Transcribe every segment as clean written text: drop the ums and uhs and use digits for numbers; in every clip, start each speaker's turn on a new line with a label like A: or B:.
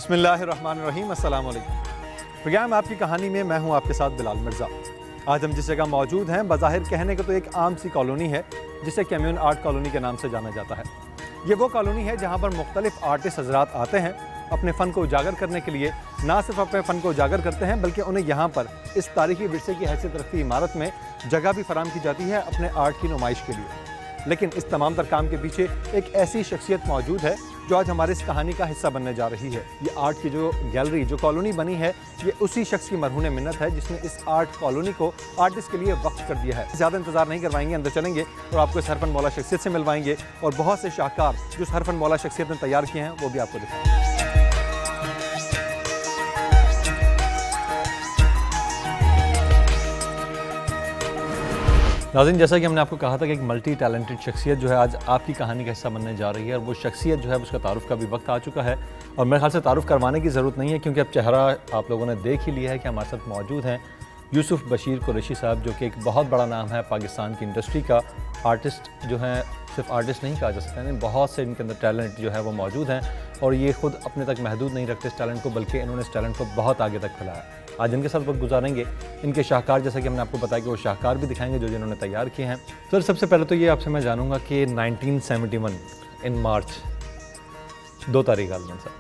A: बिस्मिल्लाहिर्रहमानिर्रहीम, अस्सलाम वालेकुम। प्रोग्राम आपकी कहानी में मैं हूं आपके साथ बिलाल मिर्ज़ा। आज हम जिस जगह मौजूद हैं, बाज़ाहिर कहने को तो एक आम सी कॉलोनी है जिसे कम्यून आर्ट कॉलोनी के नाम से जाना जाता है। ये वो कॉलोनी है जहां पर मुख्तलिफ आर्टिस्ट हज़रात आते हैं अपने फ़न को उजागर करने के लिए। ना सिर्फ अपने फ़न को उजागर करते हैं बल्कि उन्हें यहाँ पर इस तारीखी विरसे की हैसियत रखती इमारत में जगह भी फराहम की जाती है अपने आर्ट की नुमाइश के लिए। लेकिन इस तमाम तर काम के पीछे एक ऐसी शख्सियत मौजूद है जो आज हमारे इस कहानी का हिस्सा बनने जा रही है। ये आर्ट की जो गैलरी, जो कॉलोनी बनी है, ये उसी शख्स की मरहून मिन्नत है जिसने इस आर्ट कॉलोनी को आर्टिस्ट के लिए वक्त कर दिया है। ज़्यादा इंतजार नहीं करवाएंगे, अंदर चलेंगे और आपको इस हरफन मौला शख्सियत से मिलवाएंगे और बहुत से शाहकार जो इस हरफन मौला शख्सियत ने तैयार किए हैं वो भी आपको दिखाएंगे। नाज़रीन, जैसा कि हमने आपको कहा था कि एक मल्टी टैलेंटेड शख्सियत जो है आज आपकी कहानी का हिस्सा बनने जा रही है और वो शख्सियत जो है उसका तारुफ़ का भी वक्त आ चुका है और मेरे ख्याल से तारुफ़ करवाने की ज़रूरत नहीं है क्योंकि अब चेहरा आप लोगों ने देख ही लिया है कि हमारे साथ मौजूद हैं यूसुफ बशीर कुरैशी साहब, जो कि एक बहुत बड़ा नाम है पाकिस्तान की इंडस्ट्री का। आर्टिस्ट जो हैं, सिर्फ आर्टिस्ट नहीं कहा जा सकता है, बहुत से इनके अंदर टैलेंट जो है वो मौजूद हैं और ये ख़ुद अपने तक महदूद नहीं रखते इस टैलेंट को, बल्कि इन्होंने इस टैलेंट को बहुत आगे तक फैलाया। आज इनके साथ वक्त गुजारेंगे, इनके शाहकार जैसा कि हमने आपको बताया कि वो शाहकार भी दिखाएंगे जो जिन्होंने तैयार किए हैं। सर, सबसे पहले तो ये आपसे मैं जानूँगा कि 1971 इन मार्च 2 तारीख आलमन सर,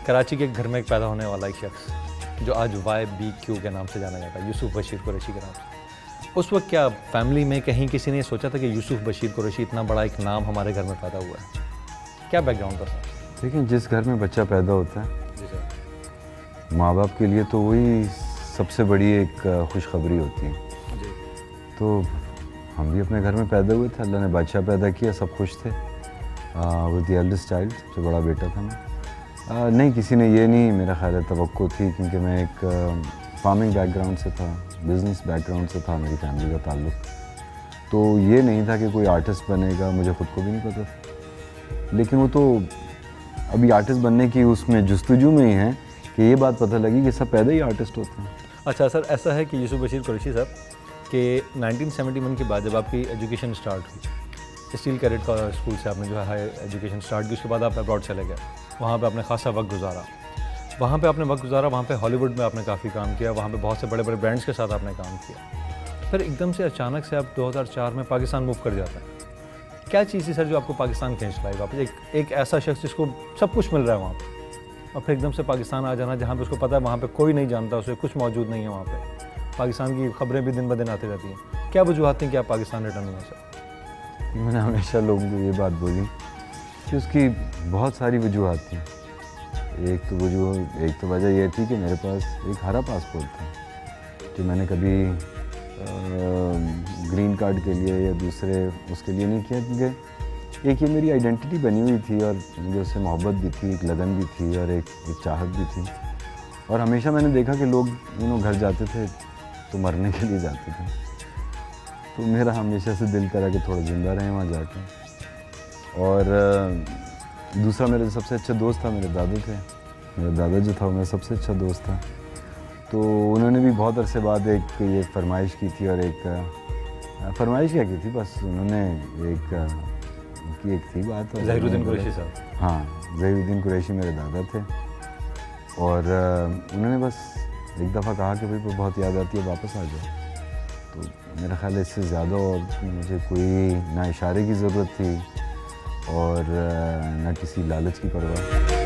A: कराची के घर में पैदा होने वाला एक शख्स जो आज YBQ के नाम से जाना जाता है, यूसुफ बशीर कुरैशी के नाम से। उस वक्त क्या फैमिली में कहीं किसी ने सोचा था कि यूसुफ बशीर कुरैशी इतना बड़ा एक नाम हमारे घर में पैदा हुआ है? क्या बैकग्राउंड था सर?
B: देखिए, जिस घर में बच्चा पैदा होता है
A: जी सर,
B: माँ बाप के लिए तो वही सबसे बड़ी एक खुशखबरी होती है।
A: जी।
B: तो हम भी अपने घर में पैदा हुए थे, अल्लाह ने बादशाह पैदा किया, सब खुश थे। विद द एल्डेस्ट चाइल्ड, जो बड़ा बेटा था मैं। नहीं, किसी ने ये नहीं मेरा ख्याल है तवक्को थी, क्योंकि मैं एक फार्मिंग बैकग्राउंड से था, बिज़नेस बैकग्राउंड से था मेरी फैमिली का ताल्लुक़। तो ये नहीं था कि कोई आर्टिस्ट बनेगा, मुझे ख़ुद को भी नहीं पता था। लेकिन वो तो अभी आर्टिस्ट बनने की उसमें जुस्तजू में ही है कि ये बात पता लगी कि सब पैदा ही आर्टिस्ट होते हैं।
A: अच्छा सर, ऐसा है कि यूसुफ बशीर कुरैशी साहब कि 1971 के बाद जब आपकी एजुकेशन स्टार्ट हुई, स्टील कैडेट का स्कूल से आपने जो है हाई एजुकेशन स्टार्ट की, उसके बाद आप अब्रॉड चले गए, वहाँ पे आपने खासा वक्त गुजारा। वहाँ पे आपने वक्त गुजारा, वहाँ पे हॉलीवुड में आपने काफ़ी काम किया, वहाँ पे बहुत से बड़े बड़े ब्रांड्स के साथ आपने काम किया। फिर एकदम से अचानक से आप 2004 में पाकिस्तान मूव कर जाते हैं। क्या चीज़ थी सर जो आपको पाकिस्तान खींच लाई वापस? एक ऐसा शख्स जिसको सब कुछ मिल रहा है वहाँ पर, और फिर एकदम से पाकिस्तान आ जाना जहाँ पे उसको पता है वहाँ पे कोई नहीं जानता, उसे कुछ मौजूद नहीं है वहाँ पे। पाकिस्तान की खबरें भी दिन ब दिन आती रहती हैं। क्या वजूहत थी कि आप पाकिस्तान रिटर्न हुए सर?
B: मैंने हमेशा लोगों को ये बात बोली कि उसकी बहुत सारी वजूहत थी। एक तो वजह यह थी कि मेरे पास एक हरा पासपोर्ट था जो मैंने कभी ग्रीन कार्ड के लिए या दूसरे उसके लिए नहीं किया, क्योंकि एक ये मेरी आइडेंटिटी बनी हुई थी और मुझे उससे मोहब्बत भी थी, एक लगन भी थी और एक चाहत भी थी। और हमेशा मैंने देखा कि लोग घर जाते थे तो मरने के लिए जाते थे, तो मेरा हमेशा से दिल करा कि थोड़ा ज़िंदा रहें वहाँ जाके। और दूसरा मेरा जो सबसे अच्छा दोस्त था मेरे दादा थे। मेरा दादा जो था वो मेरा सबसे अच्छा दोस्त था, तो उन्होंने भी बहुत अरसे बाद एक ये फरमाइश की थी। और एक फरमाइश क्या की थी, बस उन्होंने उनकी एक थी बात।
A: ज़हीरुद्दीन कुरैशी साहब,
B: हाँ, ज़हीरुद्दीन कुरैशी मेरे दादा थे। और उन्होंने बस एक दफ़ा कहा कि भाई वो बहुत याद आती है, वापस आ जाओ। तो मेरा ख्याल है इससे ज़्यादा और मुझे कोई ना इशारे की ज़रूरत थी और ना किसी लालच की परवाह।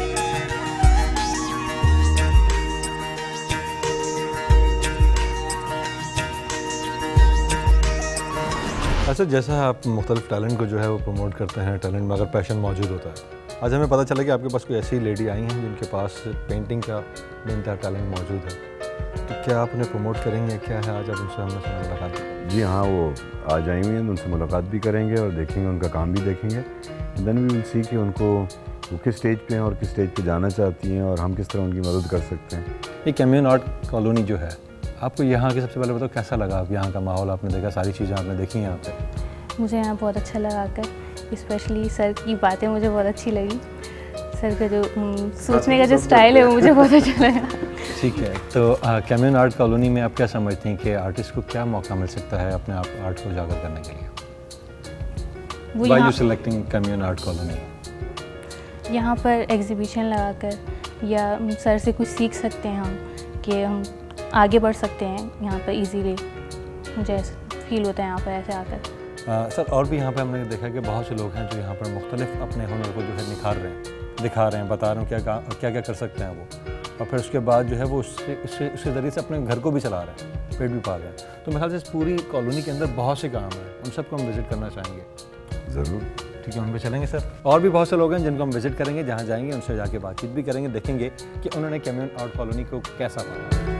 A: अच्छा, जैसा आप मुख्तलिफ टैलेंट को जो है वो प्रमोट करते हैं, टैलेंट में अगर पैशन मौजूद होता है, आज हमें पता चला कि आपके पास कोई ऐसी लेडी आई हैं जिनके पास पेंटिंग का बेनतहा टैलेंट मौजूद है, तो क्या आप उन्हें प्रमोट करेंगे? क्या है आज आप उनसे हमने मुलाकात की?
B: जी हाँ, वो आज आई हुई हैं, उनसे मुलाकात भी करेंगे और देखेंगे, उनका काम भी देखेंगे। देन वी विल सी कि उनको वो किस स्टेज पे हैं और किस स्टेज पे जाना चाहती हैं और हम किस तरह उनकी मदद कर सकते हैं।
A: ये कम्यून आर्ट कॉलोनी जो है, आपको यहाँ के सबसे पहले बताओ कैसा लगा? आप यहाँ का माहौल आपने देखा, सारी चीज़ें आपने देखी यहाँ पे?
C: मुझे यहाँ बहुत अच्छा लगा आकर, स्पेशली सर की बातें मुझे बहुत अच्छी लगी। सर का जो सोचने का जो स्टाइल है वो मुझे बहुत अच्छा लगा।
A: ठीक है, तो कम्यून आर्ट कॉलोनी में आप क्या समझते हैं कि आर्टिस्ट को क्या मौका मिल सकता है अपने आप आर्ट को उजागर करने के लिए? Why you selecting commune art colony?
C: यहाँ पर एग्जीबिशन लगाकर या सर से कुछ सीख सकते हैं हम, कि हम आगे बढ़ सकते हैं यहाँ पर इजीली। मुझे ऐसा फील होता है यहाँ पर ऐसे आकर।
A: सर और भी यहाँ पे हमने देखा कि बहुत से लोग हैं जो यहाँ पर मुख्तलिफ अपने हुनर को जो है निखार रहे हैं, दिखा रहे हैं, बता रहे हैं क्या क्या कर सकते हैं वो, और फिर उसके बाद जो है वो उसके ज़रिए से अपने घर को भी चला रहे हैं, पेट भी पाल रहे हैं। तो मेरे ख्याल से इस पूरी कॉलोनी के अंदर बहुत से काम हैं, उन सबको हम विज़िट करना चाहेंगे।
B: ज़रूर,
A: ठीक है, उन पे चलेंगे सर। और भी बहुत से लोग हैं जिनको हम विज़िट करेंगे, जहाँ जाएंगे उनसे जाके बातचीत भी करेंगे, देखेंगे कि उन्होंने कम्युनिटी आर्ट कॉलोनी को कैसा पाया।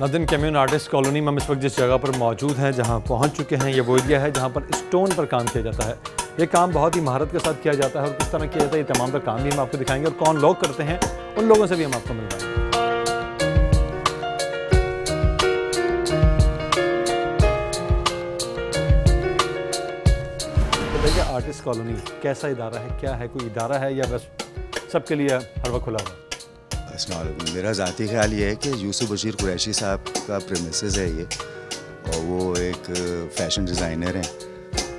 A: नाज़रीन, कम्युनिटी आर्टिस्ट कॉलोनी में हम इस वक्त जिस जगह पर मौजूद हैं, जहां पहुंच चुके हैं, ये वो एरिया है जहां पर स्टोन पर काम किया जाता है। ये काम बहुत ही महारत के साथ किया जाता है और किस तरह किया जाता है, ये तमाम तर काम भी हम आपको दिखाएंगे और कौन लोग करते हैं उन लोगों से भी हम आपको मिलवाएंगे। तो भैया, आर्टिस्ट कॉलोनी कैसा इदारा है, क्या है, कोई इदारा है या बस सबके लिए हर वक्त खुला हुआ?
D: मेरा ज़ाती ख्याल ये है कि यूसुफ बशीर कुरैशी साहब का प्रेमिसेस है ये, और वो एक फ़ैशन डिज़ाइनर हैं,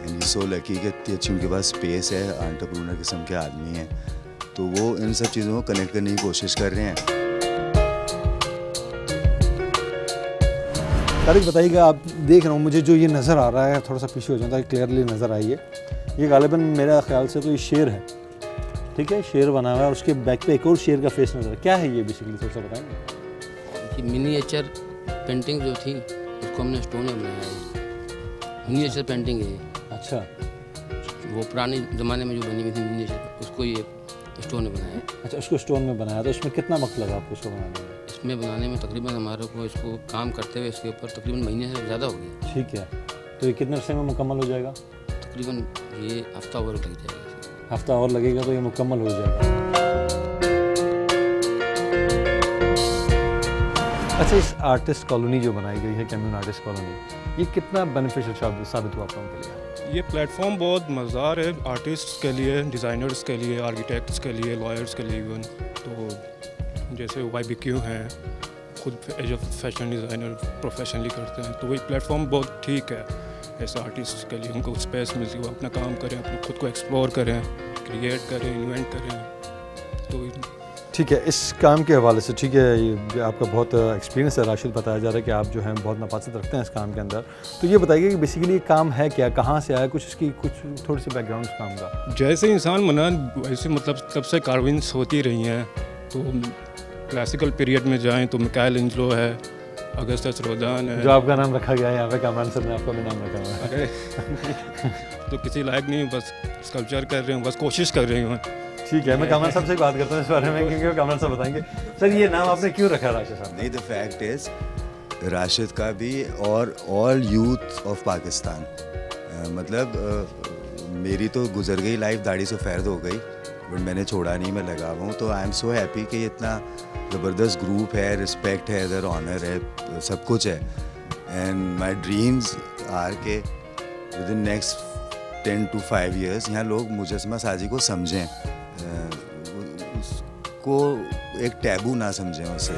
D: एंड सो लकी कि इतनी अच्छी उनके पास स्पेस है, एंटरप्रेन्योर किस्म के आदमी हैं, तो वो इन सब चीज़ों को कनेक्ट करने की कोशिश कर रहे हैं।
A: तारिक, बताइएगा, आप देख रहा हूँ मुझे जो ये नज़र आ रहा है, थोड़ा सा पीछे हो जाता है, क्लियरली नज़र आइए, ये गालिबन मेरा ख्याल से तो ये शेर है, ठीक है, शेर बना हुआ है और उसके बैक पे एक और शेर का फेस नज़र है। क्या है ये बेसिकली, थोड़ा सा बताएंगे?
E: मिनिएचर पेंटिंग जो थी उसको हमने स्टोन में बनाया है। मिनिएचर पेंटिंग है ये।
A: अच्छा,
E: वो पुराने ज़माने में जो बनी हुई थी मिनिएचर, उसको ये स्टोन में बनाया है।
A: अच्छा, उसको स्टोन में बनाया, तो उसमें कितना वक्त लगा आपको उसको बनाने में?
E: इसमें बनाने में तकरीबन हमारे को इसको काम करते हुए इसके ऊपर तकरीबन महीने से ज़्यादा हो गया।
A: ठीक है, तो ये कितने अरसे में मुकम्मल हो जाएगा?
E: तकरीबन ये हफ्ता और लग जाएगा।
A: हफ्ता और लगेगा तो ये मुकम्मल हो जाएगा। अच्छा, इस आर्टिस्ट कॉलोनी जो बनाई गई है, कम्युनिटी आर्टिस्ट कॉलोनी, ये कितना बेनिफिशियल साबित हुआ आप लोगों के लिए?
F: ये प्लेटफॉर्म बहुत मज़ेदार है आर्टिस्ट्स के लिए, डिज़ाइनर्स के लिए, आर्किटेक्ट्स के लिए, लॉयर्स के लिए इवन। तो जैसे YBQ हैं, खुद as a fashion designer professionally करते हैं, तो वही प्लेटफॉर्म बहुत ठीक है ऐसे आर्टिस्ट के लिए। उनको स्पेस मिलती है, वो अपना काम करें, अपने खुद को एक्सप्लोर करें, क्रिएट करें, इन्वेंट करें। तो
A: ठीक है, इस काम के हवाले से, ठीक है, ये आपका बहुत एक्सपीरियंस है राशिद, बताया जा रहा है कि आप जो हैं बहुत नफासत रखते हैं इस काम के अंदर। तो ये बताइए कि बेसिकली ये काम है क्या, कहाँ से आया, कुछ इसकी कुछ थोड़ी सी बैकग्राउंड इस काम का?
F: जैसे इंसान बना वैसे मतलब तब से कार्विंग्स होती रही हैं। तो क्लासिकल पीरियड में जाएँ तो मिकाइल एंजेलो है, अगस्टस रोदान है,
A: जो आपका नाम रखा गया है यहाँ पे, कामरान सर ने आपका भी नाम रखा हुआ है।
F: अरे तो किसी लायक नहीं, बस स्कल्पचर कर रहे हूँ, बस कोशिश कर रही हूँ।
A: ठीक है, मैं कामरान साहब से बात करता हूँ इस बारे में, क्योंकि कामरान साहब बताएंगे। सर, ये नाम आपने क्यों रखा राशिद साहब?
D: नहीं, द फैक्ट इज़ राशिद का भी और ऑल यूथ ऑफ पाकिस्तान, मतलब मेरी तो गुजर गई लाइफ, दाढ़ी से फैर्द हो गई, बट मैंने छोड़ा नहीं, मैं लगा हुआ हूँ। तो आई एम सो हैप्पी कि इतना ज़बरदस्त ग्रुप है, रिस्पेक्ट है, इधर ऑनर है, सब कुछ है। एंड माई ड्रीम्स आर के with in next 10 to 5 years यहाँ लोग मुजस्समा साजी को समझें, उसको एक टैबू ना समझें उसे।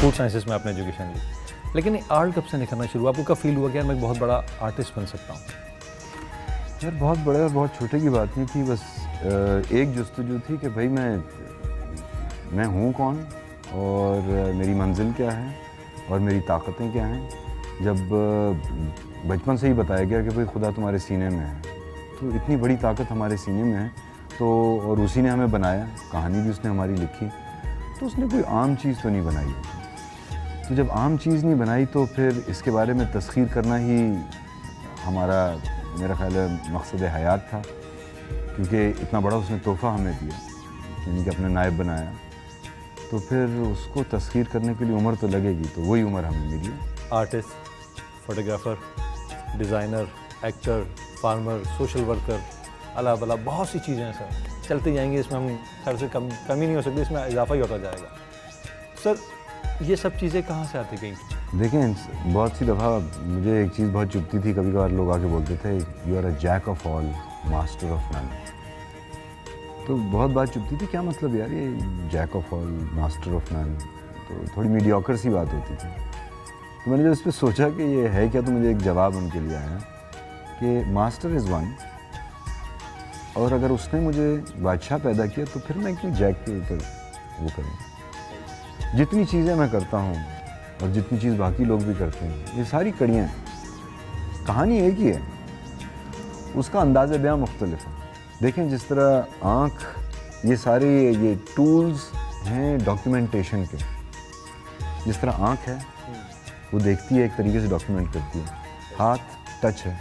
A: फूड साइंसेस में आपने एजुकेशन ली, लेकिन आर्ट कब से निखरना शुरू हुआ? आपको कब फील हुआ कि यार मैं बहुत बड़ा आर्टिस्ट बन सकता हूँ?
B: यार बहुत बड़े और बहुत छोटे की बात नहीं थी, बस एक जुस्तजू थी कि भाई मैं हूँ कौन और मेरी मंजिल क्या है और मेरी ताकतें क्या हैं। जब बचपन से ही बताया गया कि भाई खुदा तुम्हारे सीने में है, तो इतनी बड़ी ताकत हमारे सीने में है, तो और उसी ने हमें बनाया, कहानी भी उसने हमारी लिखी, तो उसने कोई आम चीज़ तो नहीं बनाई। तो जब आम चीज़ नहीं बनाई तो फिर इसके बारे में तस्खीर करना ही हमारा, मेरा ख्याल है, मकसद हयात था, क्योंकि इतना बड़ा उसने तोहफ़ा हमें दिया, यानी कि अपना नायब बनाया। तो फिर उसको तस्खीर करने के लिए उम्र तो लगेगी, तो वही उम्र हमें मिली है।
A: Artist, photographer, designer, actor, farmer, social worker, अला बला बहुत सी चीज़ें हैं सर, चलते जाएंगे, इसमें हम खैर से कमी नहीं हो सकती, इसमें इजाफा ही होता जाएगा। सर ये सब चीज़ें कहाँ से आती गई?
B: देखें, बहुत सी दफ़ा मुझे एक चीज़ बहुत चुभती थी, कभी कभार लोग आके बोलते थे you are a jack of all master of none. तो बहुत बात चुभती थी, क्या मतलब यार ये jack of all master of none, तो थोड़ी मीडियोकर सी बात होती थी। तो मैंने जब इस पर सोचा कि ये है क्या, तो मुझे एक जवाब उनके लिए आया कि मास्टर इज़ वन, और अगर उसने मुझे बादशाह पैदा किया तो फिर मैं क्यों जैक के ऊपर वो करूँ। जितनी चीज़ें मैं करता हूँ और जितनी चीज़ बाकी लोग भी करते हैं, ये सारी कड़ियाँ हैं, कहानी एक ही है, उसका अंदाज़ बयां मुख्तलिफ है। देखें, जिस तरह आँख, ये सारे ये टूल्स हैं डॉक्यूमेंटेशन के। जिस तरह आँख है वो देखती है, एक तरीके से डॉक्यूमेंट करती है, हाथ टच है,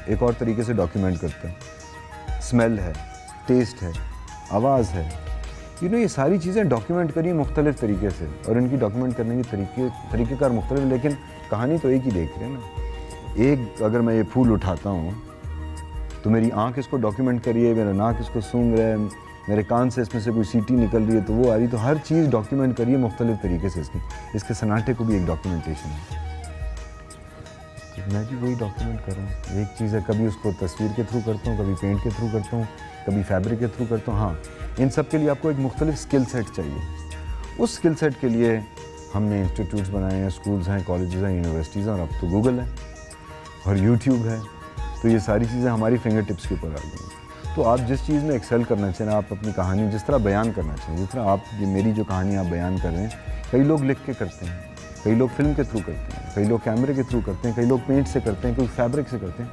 B: एक और तरीके से डॉक्यूमेंट करता है, स्मेल है, टेस्ट है, आवाज़ है, ये सारी चीज़ें डॉक्यूमेंट करी मुख्तलिफ तरीके से, और इनकी डॉक्यूमेंट करने की तरीक़ेकार मुख्तलिफ, लेकिन कहानी तो एक ही देख रहे हैं ना। एक अगर मैं ये फूल उठाता हूँ तो मेरी आँख इसको डॉक्यूमेंट करी है, मेरा नाक इसको सूंघ रहा है, मेरे कान से इसमें से कोई सीटी निकल रही है तो वो आ रही, तो हर चीज़ डॉक्यूमेंट करिए मुख्तलिफ तरीके से। इसके सन्नाटे को भी एक डॉक्यूमेंटेशन है, तो मैं भी वही डॉक्यूमेंट कर रहा हूँ। एक चीज़ है, कभी उसको तस्वीर के थ्रू करता हूँ, कभी पेंट के थ्रू करता हूँ, कभी फैब्रिक के थ्रू करता हूँ। हाँ, इन सब के लिए आपको एक मुख्तलिफ स्किल सेट चाहिए। उस स्किल सेट के लिए हमने इंस्टीट्यूट्स बनाए हैं, स्कूल्स हैं, कॉलेजेस हैं, यूनिवर्सिटीज़ हैं, और अब तो गूगल है और यूट्यूब है, तो ये सारी चीज़ें हमारी फिंगर टिप्स के ऊपर आ गई हैं। तो आप जिस चीज़ में एक्सेल करना चाहिए, आप अपनी कहानी जिस तरह बयान करना चाहिए, जिस तरह आप ये मेरी जो कहानी आप बयान कर रहे हैं, कई लोग लिख के करते हैं, कई लोग फिल्म के थ्रू करते हैं, कई लोग कैमरे के थ्रू करते हैं, कई लोग पेंट से करते हैं, कोई फैब्रिक से करते हैं।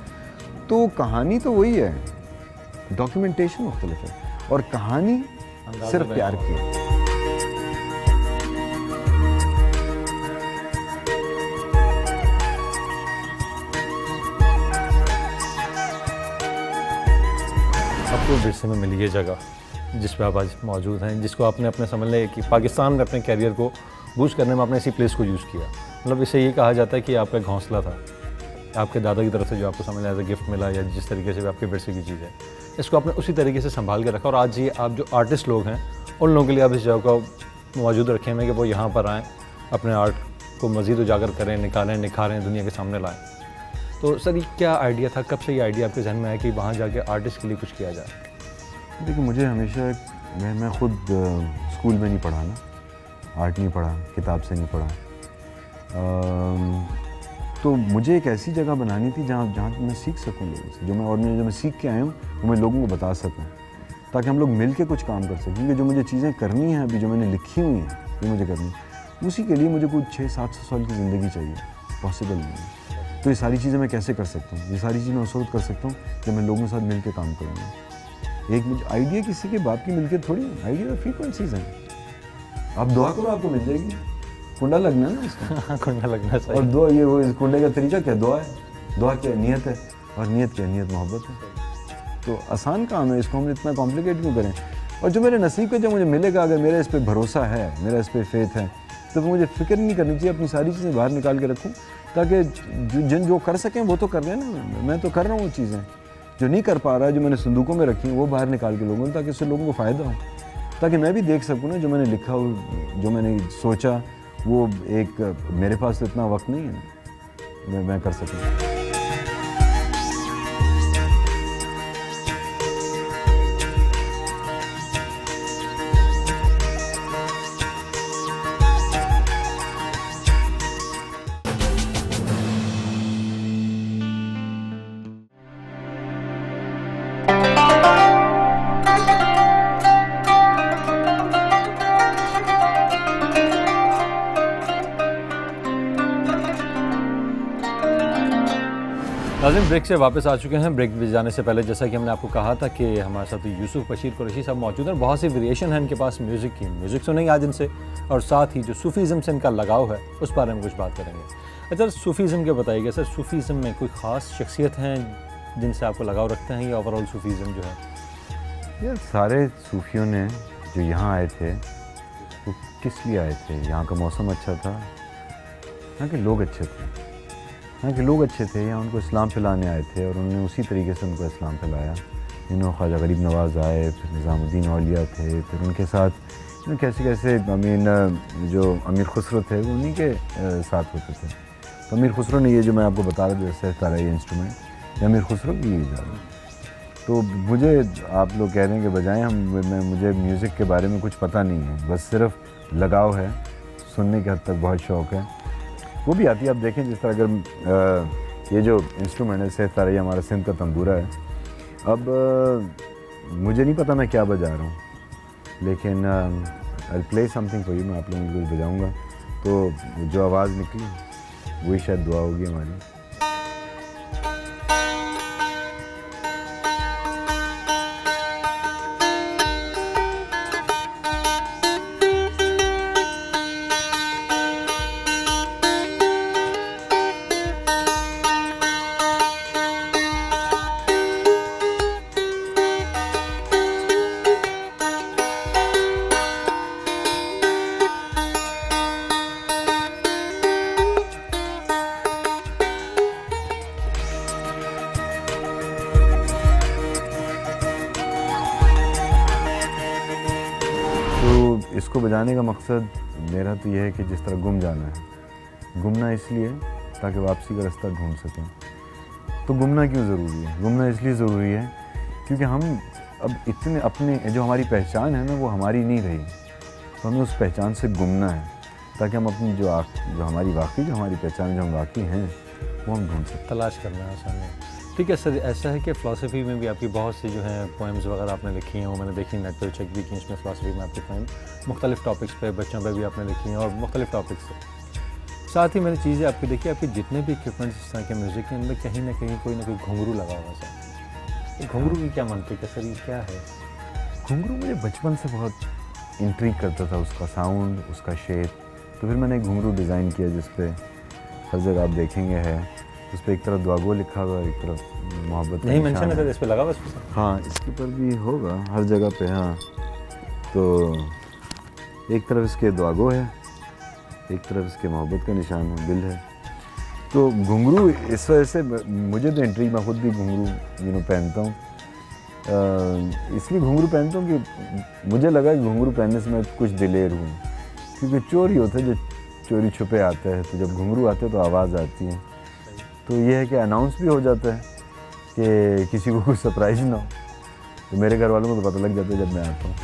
B: तो कहानी तो वही है, डॉक्यूमेंटेशन मुख्तलिफ है, और कहानी सिर्फ प्यार की है।
A: आपको विरसे में मिली ये जगह जिस पे आप आज मौजूद हैं, जिसको आपने अपने समझ लें कि पाकिस्तान में अपने कैरियर को बूस्ट करने में आपने इसी प्लेस को यूज़ किया। मतलब इससे ये कहा जाता है कि आपका एक हौसला था, आपके दादा की तरफ से जो आपको समझ एज ए गिफ्ट मिला, या जिस तरीके से भी आपके विरसे की चीज़ है, इसको आपने उसी तरीके से संभाल के रखा। और आज ये आप जो आर्टिस्ट लोग हैं, उन लोगों के लिए आप इस जगह को मौजूद रखे हैं कि वो यहाँ पर आएँ, अपने आर्ट को मज़ीद उजागर करें, निकालें, निखारें, दुनिया के सामने लाएँ। तो सर ये क्या आइडिया था, कब से ये आइडिया आपके जहन में आया कि वहाँ जाके आर्टिस्ट के लिए कुछ किया जाए?
B: देखिए, मुझे हमेशा मैं खुद स्कूल में नहीं पढ़ा ना, आर्ट नहीं पढ़ा, किताब से नहीं पढ़ा, तो मुझे एक ऐसी जगह बनानी थी जहाँ मैं सीख सकूँ लोगों से, जो मैं सीख के आया हूँ वो मैं लोगों को बता सकूँ, ताकि हम लोग मिल के कुछ काम कर सकें। क्योंकि जो मुझे चीज़ें करनी हैं अभी, जो मैंने लिखी हुई हैं, ये मुझे करनी, उसी के लिए मुझे कुछ 600-700 साल की ज़िंदगी चाहिए, पॉसिबल नहीं है। तो ये सारी चीज़ें मैं कैसे कर सकता हूँ? ये सारी चीज़ें मैं उस वक्त कर सकता हूँ जब मैं लोगों के साथ मिल के काम करूँगा। एक मुझे आइडिया किसी के बाप की मिलकर थोड़ी, आइडिया फ्रीक्वेंसीज हैं। आप दुआ करो, आपको मिल जाएगी। कुंडा लगना है ना इसका,
A: कुंडा लगना चाहिए।
B: और दुआ, ये वो इस कुंडे का तरीका क्या? दुआ है। दुआ क्या है? नियत है। और नियत क्या है? नियत मोहब्बत है। तो आसान काम है, इसको हम इतना कॉम्प्लिकेट क्यों करें? और जो मेरे नसीब का जब मुझे मिलेगा, अगर मेरा इस पर भरोसा है, मेरा इस पर फेथ है, तो मुझे फ़िक्र नहीं करनी चाहिए, अपनी सारी चीज़ें बाहर निकाल के रखूँ, ताकि जो कर सकें वो तो कर रहे हैं ना। मैं तो कर रहा हूँ वो चीज़ें, जो नहीं कर पा रहा, जो मैंने संदूकों में रखी हैं, वो बाहर निकाल के लोगों, ताकि उससे लोगों को फ़ायदा हो, ताकि मैं भी देख सकूँ ना जो मैंने लिखा हो, जो मैंने सोचा, वो एक मेरे पास तो इतना वक्त नहीं है मैं कर सकूँ।
A: नाज़रीन, ब्रेक से वापस आ चुके हैं। ब्रेक में जाने से पहले जैसा कि हमने आपको कहा था कि हमारे साथ यूसुफ बशीर कुरैशी साहब मौजूद हैं। बहुत सी वेरिएशन है इनके पास म्यूज़िक की, म्यूज़िक सुनेंगे आज इनसे, और साथ ही जो सूफ़ीज़म से इनका लगाव है उस बारे में कुछ बात करेंगे। अच्छा, सूफ़ीज़म के बताइएगा सर, सूफ़ीज़म में कोई ख़ास शख्सियत हैं जिनसे आपको लगाव रखते हैं, या ओवरऑल सूफ़ीज़म जो है?
B: यार, सारे सूफियों ने जो यहाँ आए थे वो किस लिए आए थे? यहाँ का मौसम अच्छा था, यहाँ के लोग अच्छे थे, यहाँ के लोग अच्छे थे, यहाँ उनको इस्लाम फैलाने आए थे और उन्होंने उसी तरीके से उनको इस्लाम फैलाया। इन्होंने ख्वाजा गरीब नवाज़ आए, फिर निज़ामुद्दीन औलिया थे, फिर उनके साथ कैसे कैसे जो अमीर खुसरो थे वो उन्हीं के साथ होते थे। तो अमीर खुसरो ने ये जो मैं आपको बता रहा था जैसे तारा ये इंस्ट्रूमेंट, ये अमीर खुसरो की ईजाद है। तो मुझे आप लोग कह रहे हैं कि बजाएं मुझे म्यूज़िक के बारे में कुछ पता नहीं है, बस सिर्फ लगाव है, सुनने के हद तक बहुत शौक़ है, वो भी आती है। आप देखें जिस तरह अगर ये जो इंस्ट्रूमेंट है सैफ तारा, ये हमारा सिंध का तंबूरा है। अब मुझे नहीं पता मैं क्या बजा रहा हूँ, लेकिन I play something for you, मैं आप लोगों को कुछ बजाऊँगा तो जो आवाज़ निकली वही शायद दुआ होगी हमारी। इसको बजाने का मकसद मेरा तो यह है कि जिस तरह गुम जाना है, गुमना इसलिए ताकि वापसी का रास्ता ढूंढ सकें। तो गुमना क्यों ज़रूरी है? गुमना इसलिए ज़रूरी है क्योंकि हम अब इतने अपने जो हमारी पहचान है ना वो हमारी नहीं रही, तो हमें उस पहचान से गुमना है ताकि हम अपनी जो हमारी वाकई जो हमारी पहचान जो हम वाकई हैं वो हम ढूंढ सकें,
A: तलाश करना है आसान है। ठीक है सर, ऐसा है कि फ़िलासफ़ी में भी आपकी बहुत सी जो हैं पोएम्स वगैरह आपने लिखी हैं, वो मैंने देखी, नेट पर चेक भी की, इसमें फ़िलासफ़ी में आपकी पोएम मुख्तलिफ़ टॉपिक्स पे, बच्चों पे भी आपने लिखी हैं और मुख्तलिफ़ टॉपिक्स से। साथ ही मैंने चीज़ें आपकी देखी, आपके जितने भी इक्विपमेंट्स इस तरह के म्यूज़िक के उनमें कहीं ना कहीं कोई ना कोई घुंघरू लगा हुआ सर। घुंघरू की क्या मंतिक है सर, ये क्या है?
B: घुंघरू मुझे बचपन से बहुत इंट्रीग करता था, उसका साउंड, उसका शेप। तो फिर मैंने एक घुंघरू डिज़ाइन किया जिस पे हर जगह आप देखेंगे है, उस पर एक तरफ दुआगो लिखा हुआ, एक तरफ मोहब्बत
A: नहीं मेंशन है, इस पे लगा हुआ?
B: हाँ, इसके ऊपर भी होगा हर जगह पे। हाँ, तो एक तरफ इसके दुआगो है, एक तरफ इसके मोहब्बत का निशान है, दिल है। तो घुंघरू इस वजह से मुझे तो इंट्रीग, मैं खुद भी घुंघरू पहनता हूँ, इसलिए घुंघरू पहनता हूँ कि मुझे लगा कि घुंघरू पहनने से मैं कुछ दिलेर हूँ, क्योंकि चोर ही होते हैं जो चोरी छुपे आते हैं, तो जब घुंघरू आते हैं तो आवाज़ आती है, तो ये है कि अनाउंस भी हो जाता है कि किसी को कुछ सरप्राइज़ ना हो। तो मेरे घर वालों को तो पता लग जाता है जब मैं आता हूँ।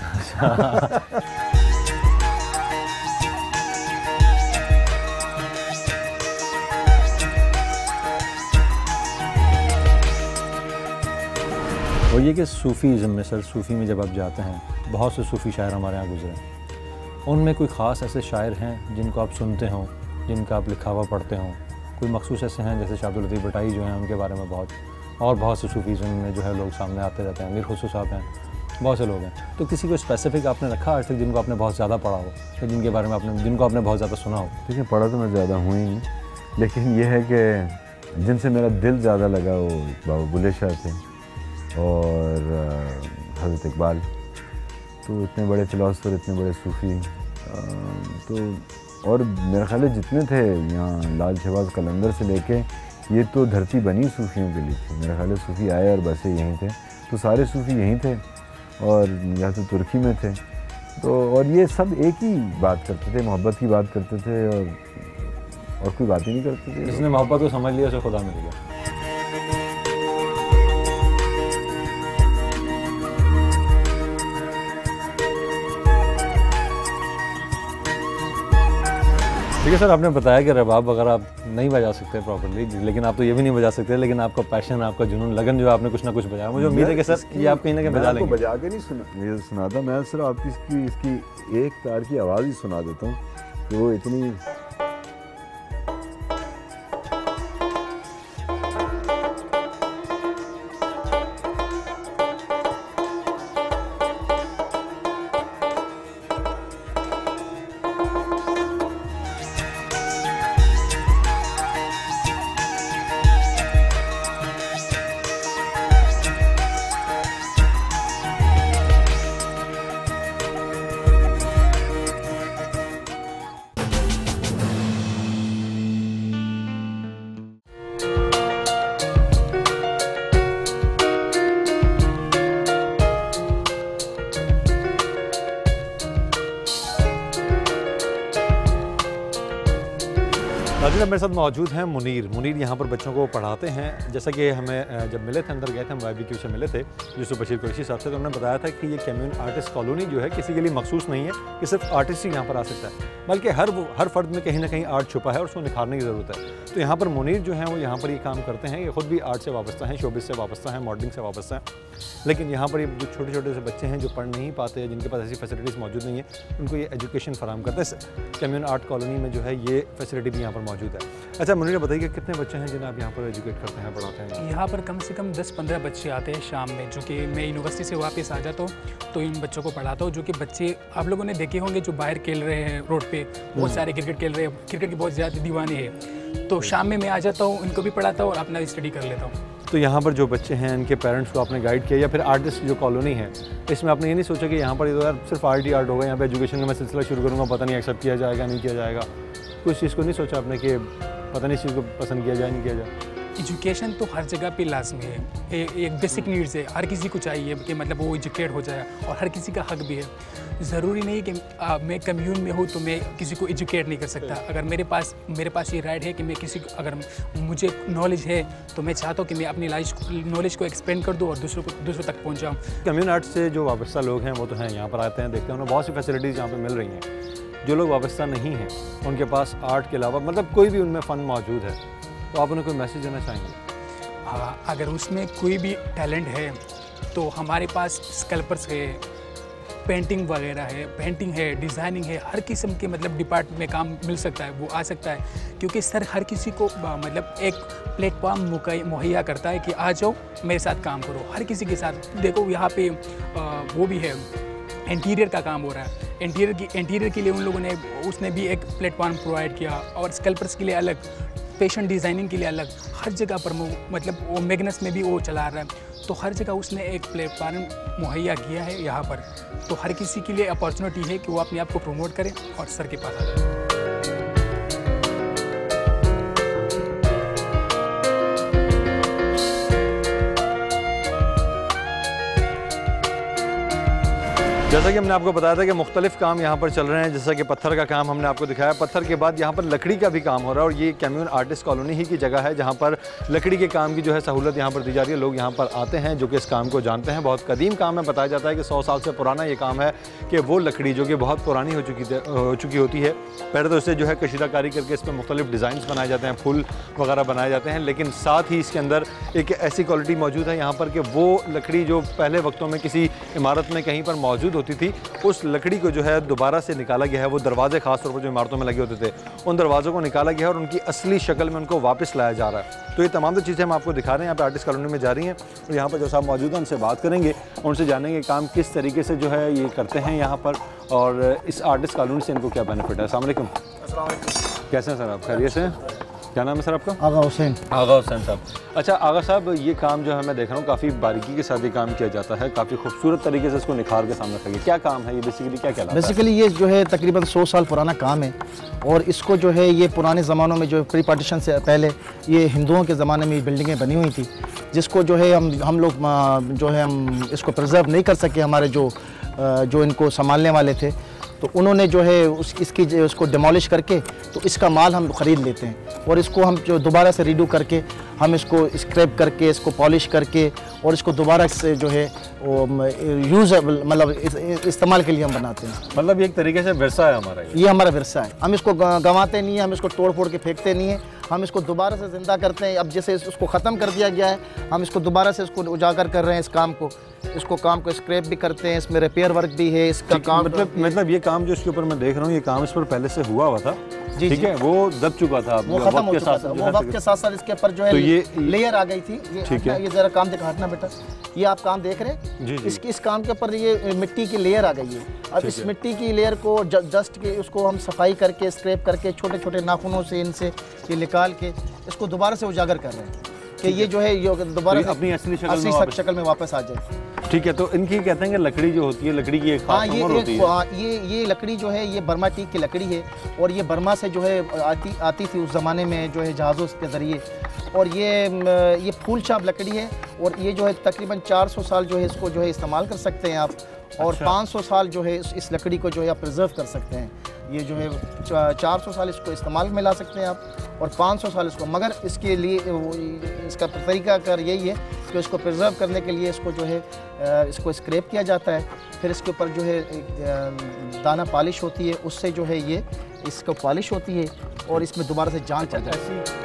A: और ये कि सूफ़ीज़म में सर, सूफ़ी में जब आप जाते हैं, बहुत से सूफ़ी शायर हमारे यहाँ गुजरे, उनमें कोई ख़ास ऐसे शायर हैं जिनको आप सुनते हों, जिनका आप लिखा हुआ पढ़ते हों? कोई मखसूस ऐसे हैं जैसे शाह अब्दुल लतीफ़ भटाई जो हैं, उनके बारे में बहुत से सूफ़ीज़म में जो है लोग सामने आते रहते हैं, मीर खुसरो साहब हैं, बहुत से लोग हैं। तो किसी को स्पेसिफिक आपने रखा आज तक जिनको आपने बहुत ज़्यादा पढ़ा हो या जिनके बारे में जिनको आपने बहुत ज़्यादा सुना हो?
B: देखिए, पढ़ा तो मैं ज़्यादा हूँ ही नहीं, लेकिन यह है कि जिनसे मेरा दिल ज़्यादा लगा वो बाबा बुल्ले शाह थे और हज़रत इकबाल। तो इतने बड़े फ़िलासफ़र, इतने बड़े सूफ़ी, तो और मेरे ख्याल जितने थे यहाँ लाल शहबाज कलंदर से लेके, ये तो धरती बनी सूफ़ियों के लिए थी। मेरे ख्याल सूफ़ी आए और बसे यहीं थे, तो सारे सूफ़ी यहीं थे और या तो तुर्की में थे। तो और ये सब एक ही बात करते थे, मोहब्बत की बात करते थे और कोई बात ही नहीं करते थे।
A: जिसने मोहब्बत को समझ लिया उसे खुदा मिल गया। ठीक है सर, आपने बताया कि रबाब वगैरह आप नहीं बजा सकते प्रॉपर्ली, लेकिन आप तो ये भी नहीं बजा सकते, लेकिन आपका पैशन, आपका जुनून, लगन जो आपने कुछ ना कुछ बजाया, मुझे उम्मीद है कि सर ये आप कहीं ना कहीं बजा लेंगे।
B: बजा के नहीं सुनाता मैं, सिर्फ आपकी इसकी एक तार की आवाज़ ही सुना देता हूँ, तो वो इतनी
A: नाज़रीन, मेरे साथ मौजूद हैं मुनीर यहाँ पर बच्चों को पढ़ाते हैं। जैसा कि हमें जब मिले थे, अंदर गए थे, हम YBQ से मिले थे यूसुफ बशीर कुरैशी साहब से, तो उन्होंने बताया था कि ये कम्यून आर्टिस्ट कॉलोनी जो है किसी के लिए मखसूस नहीं है कि सिर्फ आर्टिस्ट ही यहाँ पर आ सकता है, बल्कि हर फर्द में कहीं ना कहीं आर्ट छुपा है और उसको निखारने की ज़रूरत है। तो यहाँ पर मुनीर जो हैं वो यहाँ पर ये काम करते हैं। ये खुद भी आर्ट से वाबस्ता हैं, शोबिस से वाबस्ता हैं, मॉडलिंग से वाबस्ता हैं। लेकिन यहाँ पर ये जो छोटे छोटे से बच्चे हैं जो पढ़ नहीं पाते हैं, जिनके पास ऐसी फैसिलिटीज़ मौजूद नहीं है, उनको ये एजुकेशन फराहम करते हैं। कम्यून आर्ट कॉलोनी में जो है ये फैसिलिटी भी यहाँ पर मौजूद है। अच्छा मुनीर, बताइए कि कितने बच्चे हैं जिन्हें आप यहाँ पर एजुकेट करते हैं, पढ़ाते हैं?
G: यहाँ पर कम से कम 10-15 बच्चे आते हैं शाम में, जो कि मैं यूनिवर्सिटी से वापस आ जाता हूँ तो इन बच्चों को पढ़ाता हूँ। जो कि बच्चे आप लोगों ने देखे होंगे जो बाहर खेल रहे हैं रोड पे, बहुत सारे क्रिकेट खेल रहे हैं, क्रिकेट की बहुत ज़्यादा दीवाने हैं। तो शाम में मैं आ जाता हूँ, इनको भी पढ़ाता हूँ और अपना स्टडी कर लेता हूँ।
A: तो यहाँ पर जो बच्चे हैं इनके पेरेंट्स को आपने गाइड किया, या फिर आर्टिस्ट जो कॉलोनी है इसमें आपने ये नहीं सोचा कि यहाँ पर यार सिर्फ आर्ट ही आर्ट होगा, यहाँ पे एजुकेशन का मैं सिलसिला शुरू करूँगा, पता नहीं एक्सेप्ट किया जाएगा नहीं किया जाएगा? कुछ चीज़ को नहीं सोचा आपने कि पता नहीं इस चीज़ को पसंद किया जाए नहीं किया जाए?
G: एजुकेशन तो हर जगह पे लाजमी है, एक बेसिक नीड्स है, हर किसी को चाहिए कि मतलब वो एजुकेट हो जाए, और हर किसी का हक भी है। ज़रूरी नहीं कि मैं कम्यून में हूँ तो मैं किसी को एजुकेट नहीं कर सकता। अगर मेरे पास ये राइट है कि मैं किसी को, अगर मुझे नॉलेज है तो मैं चाहता हूँ कि मैं अपनी नॉलेज को एक्सपेंड कर दूँ और दूसरों तक पहुँचाऊँ।
A: कम्यून आर्ट से जो वाबस्ता लोग हैं वो तो हैं, यहाँ पर आते हैं, देखते हैं, उन्हें बहुत सी फैसिलिटीज़ यहाँ पर मिल रही हैं। जो लोग वाबस्ता नहीं हैं, उनके पास आर्ट के अलावा मतलब कोई भी उनमें फ़न मौजूद है, तो आप उन्हें कोई मैसेज देना चाहेंगे?
G: हाँ, अगर उसमें कोई भी टैलेंट है तो हमारे पास स्कल्पर्स है, पेंटिंग वगैरह है, पेंटिंग है, डिज़ाइनिंग है, हर किस्म के मतलब डिपार्टमेंट में काम मिल सकता है, वो आ सकता है। क्योंकि सर हर किसी को मतलब एक प्लेटफॉर्म मुहैया करता है कि आ जाओ मेरे साथ काम करो, हर किसी के साथ। देखो यहाँ पे वो भी है, इंटीरियर का काम हो रहा है, इंटीरियर के लिए उन लोगों ने उसने भी एक प्लेटफॉर्म प्रोवाइड किया, और स्कल्पर्स के लिए अलग, फैशन डिज़ाइनिंग के लिए अलग, हर जगह पर मतलब वो मैग्नस में भी वो चला रहा है। तो हर जगह उसने एक प्लेटफॉर्म मुहैया किया है यहाँ पर। तो हर किसी के लिए अपॉर्चुनिटी है कि वो अपने आप को प्रमोट करे और सर के पास आ जाए।
A: जैसा कि हमने आपको बताया था कि मुख्तलिफ काम यहाँ पर चल रहे हैं। जैसा कि पत्थर का काम हमने आपको दिखाया, पत्थर के बाद यहाँ पर लकड़ी का भी काम हो रहा है, और ये कम्यून आर्टिस्ट कॉलोनी ही की जगह है जहाँ पर लकड़ी के काम की जो है सहूलत यहाँ पर दी जा रही है। लोग यहाँ पर आते हैं जो कि इस काम को जानते हैं। बहुत कदीम काम है, बताया जाता है कि 100 साल से पुराना ये काम है, कि वो लकड़ी जो कि बहुत पुरानी हो चुकी होती है, पहले तो इससे जो है कशीदाकारी करके इस पर मुख्तलिफ डिज़ाइंस बनाए जाते हैं, फूल वगैरह बनाए जाते हैं, लेकिन साथ ही इसके अंदर एक ऐसी क्वालिटी मौजूद है यहाँ पर कि वो लकड़ी जो पहले वक्तों में किसी इमारत में कहीं पर मौजूद होती थी, उस लकड़ी को जो है दोबारा से निकाला गया है। वो दरवाजे खास तौर पर जो इमारतों में लगे होते थे, उन दरवाज़ों को निकाला गया है और उनकी असली शक्ल में उनको वापस लाया जा रहा है। तो ये तमाम चीज़ें हम आपको दिखा रहे हैं, यहाँ पे आर्टिस्ट कॉलोनी में जा रही हैं, और यहाँ पर जो साहब मौजूद हैं उनसे बात करेंगे, उनसे जानेंगे काम किस तरीके से जो है ये करते हैं यहाँ पर, और इस आर्टिस्ट कॉलोनी से इनको क्या बेनिफिट है। अस्सलाम वालेकुम। कैसे हैं सर आप? खैरियत से? क्या नाम है सर आपका?
H: आगा हुसैन।
A: आगा हुसैन साहब। अच्छा आगा साहब, ये काम जो है मैं देख रहा हूँ काफ़ी बारीकी के साथ ये काम किया जाता है, काफ़ी खूबसूरत तरीके से इसको निखार के सामने रखा गया। क्या काम है ये बेसिकली, क्या कहलाता है?
H: बेसिकली ये जो है तकरीबन 100 साल पुराना काम है, और इसको जो है ये पुराने ज़मानों में जो प्री पार्टीशन से पहले ये हिंदुओं के ज़माने में बिल्डिंगें बनी हुई थी, जिसको जो है हम लोग जो है हम इसको प्रिजर्व नहीं कर सके। हमारे जो इनको संभालने वाले थे, तो उन्होंने जो है उसको डिमोलिश करके तो इसका माल हम ख़रीद लेते हैं, और इसको हम जो दोबारा से रीडू करके हम इसको स्क्रैप करके, इसको पॉलिश करके, और इसको दोबारा से जो है यूज़ मतलब इस्तेमाल के लिए हम बनाते हैं।
A: मतलब ये एक तरीके से विरसा है हमारा,
H: ये हमारा विरसा है। हम इसको गंवाते नहीं हैं, हम इसको तोड़ फोड़ के फेंकते नहीं हैं, हम इसको दोबारा से ज़िंदा करते हैं। अब जैसे इसको ख़त्म कर दिया गया है, हम इसको दोबारा से इसको उजागर कर रहे हैं। इस काम को स्क्रैप भी करते हैं, इसमें रिपेयर वर्क भी है इसका काम।
A: मतलब ये काम जो इसके ऊपर मैं देख रहा हूँ, ये काम इस पर पहले से हुआ हुआ था, ठीक है, वो दब चुका था,
H: वो खत्म हो चुका था, वो वक्त के साथ साथ इसके ऊपर जो है ये लेयर आ गई थी।
A: ठीक है,
H: ये जरा काम दिखा हटना बेटा, ये आप काम देख रहे हैं, इस काम के ऊपर ये मिट्टी की लेयर आ गई है। अब इस मिट्टी की लेयर को जस्ट के उसको हम सफाई करके, स्क्रैप करके, छोटे छोटे नाखूनों से इनसे ये निकाल के इसको दोबारा से उजागर कर रहे हैं कि ये जो है ये दोबारा
A: अपनी असली
H: शक्ल में वापस आ जाए।
A: ठीक है, तो इनकी कहते हैं कि लकड़ी जो होती है, लकड़ी की एक खास उम्र होती है।
H: ये लकड़ी जो है ये बर्मा टीक की लकड़ी है, और ये बर्मा से जो है आती थी उस ज़माने में जो है जहाज़ों के ज़रिए, और ये फूल छाप लकड़ी है, और ये जो है तकरीबन 400 साल जो है इसको जो है इस्तेमाल कर सकते हैं आप, और 500 साल जो है इस लकड़ी को जो है आप प्रिजर्व कर सकते हैं। ये जो है 400 साल इसको इस्तेमाल में ला सकते हैं आप, और 500 साल इसको, मगर इसके लिए इसका तरीक़ाकार यही है कि इसको प्रिजर्व करने के लिए इसको जो है इसको स्क्रैप किया जाता है, फिर इसके ऊपर जो है दाना पॉलिश होती है, उससे जो है ये इसको पॉलिश होती है और इसमें दोबारा से जान पड़ जाती है।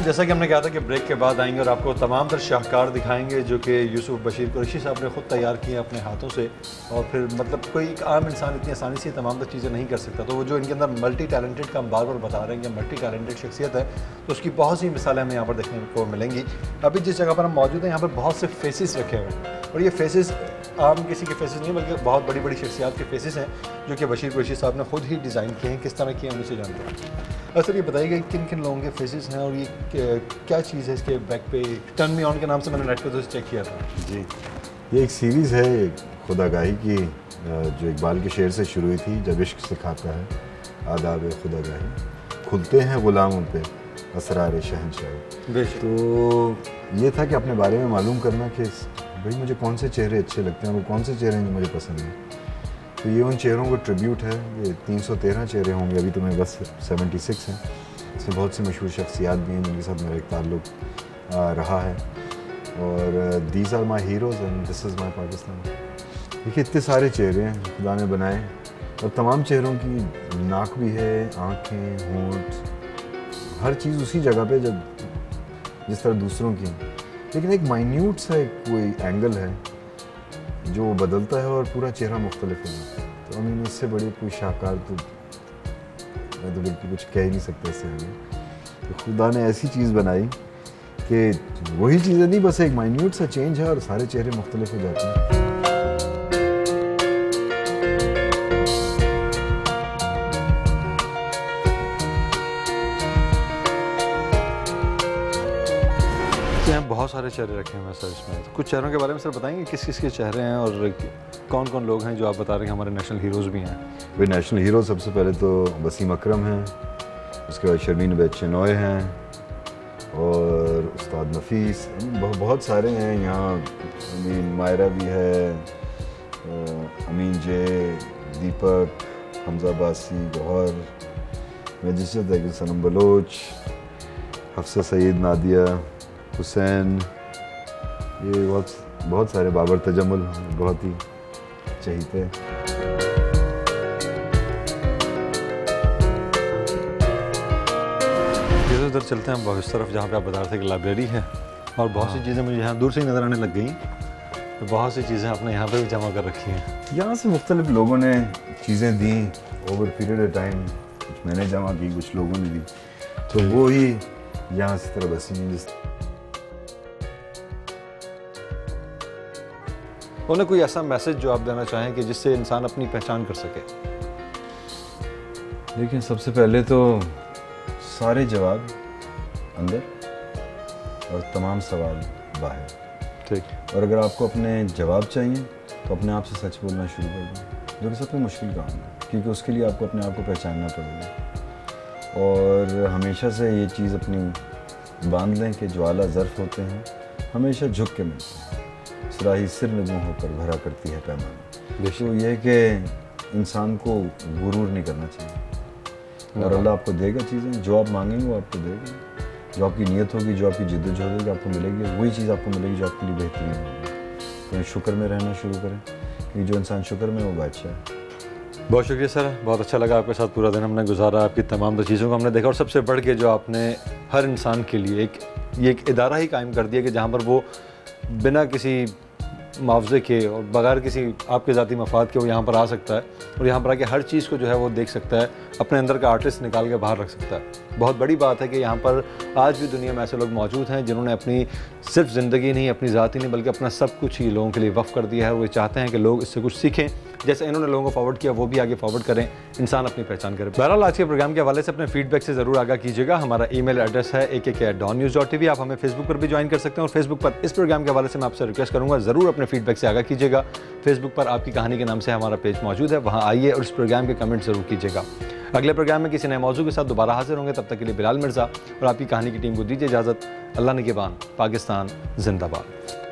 A: जैसा कि हमने कहा था कि ब्रेक के बाद आएंगे और आपको तमाम तर शाहकार दिखाएंगे जो कि यूसुफ बशीर कुरैशी साहब ने ख़ुद तैयार किए हैं अपने हाथों से, और फिर मतलब कोई एक आम इंसान इतनी आसानी से तमाम तर चीज़ें नहीं कर सकता। तो वो जो इनके अंदर मल्टी टैलेंटेड का हम बार बार बता रहे हैं कि मल्टी टैलेंटेड शख्सियत है, तो उसकी बहुत सी मिसालें हमें यहाँ पर देखने को मिलेंगी। अभी जिस जगह पर हम मौजूद हैं यहाँ पर बहुत से फेसेस रखे हुए हैं, और ये फेसेस आम किसी के फेसेस नहीं बल्कि बहुत बड़ी बड़ी शख्सियात के फेसेस हैं जो कि बशीर कुरैशी साहब ने खुद ही डिज़ाइन किए हैं। किस तरह किए हैं उनसे जानते हैं। सर ये बताइएगा किन किन लोगों के फेसेस हैं और ये क्या चीज़ है इसके बैक पे? टर्न मी ऑन के नाम से मैंने नेट पे तो चेक किया था
I: जी। ये एक सीरीज़ है खुदागाही की जो इकबाल के शेर से शुरू हुई थी, जब इश्क सिखाता है आदाब खुदागाही, खुलते हैं ग़ुलामों पे असरार शहंशाही। तो ये था कि अपने बारे में मालूम करना कि भाई मुझे कौन से चेहरे अच्छे लगते हैं और कौन से चेहरे हैं जो मुझे पसंद हैं। तो ये उन चेहरों को ट्रिब्यूट है। ये 313 चेहरे होंगे, अभी तो मेरे बस 76 हैं। इसमें बहुत सी मशहूर शख्सियात भी हैं जिनके साथ मेरा एक ताल्लुक़ रहा है, और these are my heroes and this is my Pakistan. देखिए इतने सारे चेहरे हैं खुदा ने बनाए, और तमाम चेहरों की नाक भी है, आँखें, होंठ, हर चीज़ उसी जगह पे जब जिस तरह दूसरों की, लेकिन एक माइन्यूट सा एक कोई एंगल है जो बदलता है और पूरा चेहरा मुख्तलिफ हो जाता है। तो हम इससे बड़ी कोई शाहकार तो मैं तो बिल्कुल कुछ कह ही नहीं सकता इससे आगे। तो खुदा ने ऐसी चीज़ बनाई कि वही चीज़ें नहीं, बस एक माइन्यूट सा चेंज है और सारे चेहरे मुख्तलिफ हो जाते हैं।
A: बहुत सारे चेहरे रखे हुए हैं सर इसमें। तो कुछ चेहरों के बारे में सर बताएंगे किस किस के चेहरे हैं और कौन कौन लोग हैं जो आप बता रहे हैं कि हमारे नेशनल हीरोज़ भी हैं?
I: भाई नेशनल हीरो सबसे पहले तो वसीम अकरम हैं, उसके बाद शर्मीन बेचनॉय हैं और उस्ताद नफीस, बहुत सारे हैं यहाँ। अमीन मायरा भी है, अमीन जे, दीपक, हमजा बासी, गौहर, मजिस्ट्रेट है सनम बलोच, हफ्सा सईद, नादिया, हुसैन, ये बहुत सारे, बाबर तजम्मुल बहुत ही चहीते।
A: इधर चलते हैं हम इस तरफ जहाँ पे आप बता रहे थे कि लाइब्रेरी है, और बहुत सी चीज़ें मुझे यहाँ दूर से ही नज़र आने लग गई। तो बहुत सी चीज़ें आपने यहाँ पे भी जमा कर रखी हैं।
I: यहाँ से मुख्तलिफ लोगों ने चीज़ें the over period of time, कुछ मैंने जमा की, कुछ लोगों ने दी, तो वो ही यहाँ से तरह बसी हैं। जिस
A: उन्हें कोई ऐसा मैसेज जो आप देना चाहें कि जिससे इंसान अपनी पहचान कर सके?
I: देखिए सबसे पहले तो सारे जवाब अंदर और तमाम सवाल बाहर।
A: ठीक। और
I: अगर आपको अपने जवाब चाहिए तो अपने आप से सच बोलना शुरू कर दें, जो कि सबसे मुश्किल काम है, क्योंकि उसके लिए आपको अपने आप को पहचानना पड़ेगा। और हमेशा से ये चीज़ अपनी बांध लें कि जो आला ज़र्फ़ होते हैं हमेशा झुक के मिलते हैं, सराही सिर नगों होकर भरा करती है पैमाना। तो ये है कि इंसान को गुरूर नहीं करना चाहिए, और अल्लाह आपको देगा चीज़ें, जो आप मांगेंगे वो आपको देगा। जो आपकी नीयत होगी, जो आपकी जिद्दोजहद होगी, आपको मिलेगी, वही चीज़ आपको मिलेगी जो आपके लिए बेहतरीन होगी। तो शुक्र में रहना शुरू करें, क्योंकि जो इंसान शुक्र में वो बादशाह है।
A: बहुत शुक्रिया सर, बहुत अच्छा लगा आपके साथ पूरा दिन हमने गुजारा, आपकी तमाम चीज़ों को हमने देखा, और सबसे बढ़ के जो आपने हर इंसान के लिए एक इदारा ही कायम कर दिया कि जहाँ पर वो बिना किसी मुआवजे के और बगैर किसी आपके ज़ाती मफाद के वो यहाँ पर आ सकता है और यहाँ पर आके हर चीज़ को जो है वो देख सकता है, अपने अंदर का आर्टिस्ट निकाल के बाहर रख सकता है। बहुत बड़ी बात है कि यहाँ पर आज भी दुनिया में ऐसे लोग मौजूद हैं जिन्होंने अपनी सिर्फ ज़िंदगी नहीं, अपनी ज़ाती नहीं, बल्कि अपना सब कुछ ही लोगों के लिए वक्फ कर दिया है। वो चाहते हैं कि लोग इससे कुछ सीखें, जैसे इन्होंने लोगों को फॉरवर्ड किया वो भी आगे फॉरवर्ड करें, इंसान अपनी पहचान करे। बहरहाल आज के प्रोग्राम के हवाले से अपने फीडबैक से ज़रूर आगाह कीजिएगा। हमारा ईमेल एड्रेस है akk@dawnnews.tv। आप हमें फेसबुक पर भी ज्वाइन कर सकते हैं और फेसबुक पर इस प्रोग्राम के हवाले से मैं आपसे रिक्वेस्ट करूँगा ज़रूर अपने फीडबैक से आगाह कीजिएगा। फेसबुक पर आपकी कहानी के नाम से हमारा पेज मौजूद है, वहाँ आइए और इस प्रोग्राम के कमेंट ज़रूर कीजिएगा। अगले प्रोग्राम में किसी नए मौजू के साथ दोबारा हाजिर होंगे, तब तक के लिए बिलाल मिर्ज़ा और आपकी कहानी की टीम को दीजिए इजाज़त। अल्लाह निगहबान। पाकिस्तान जिंदाबाद।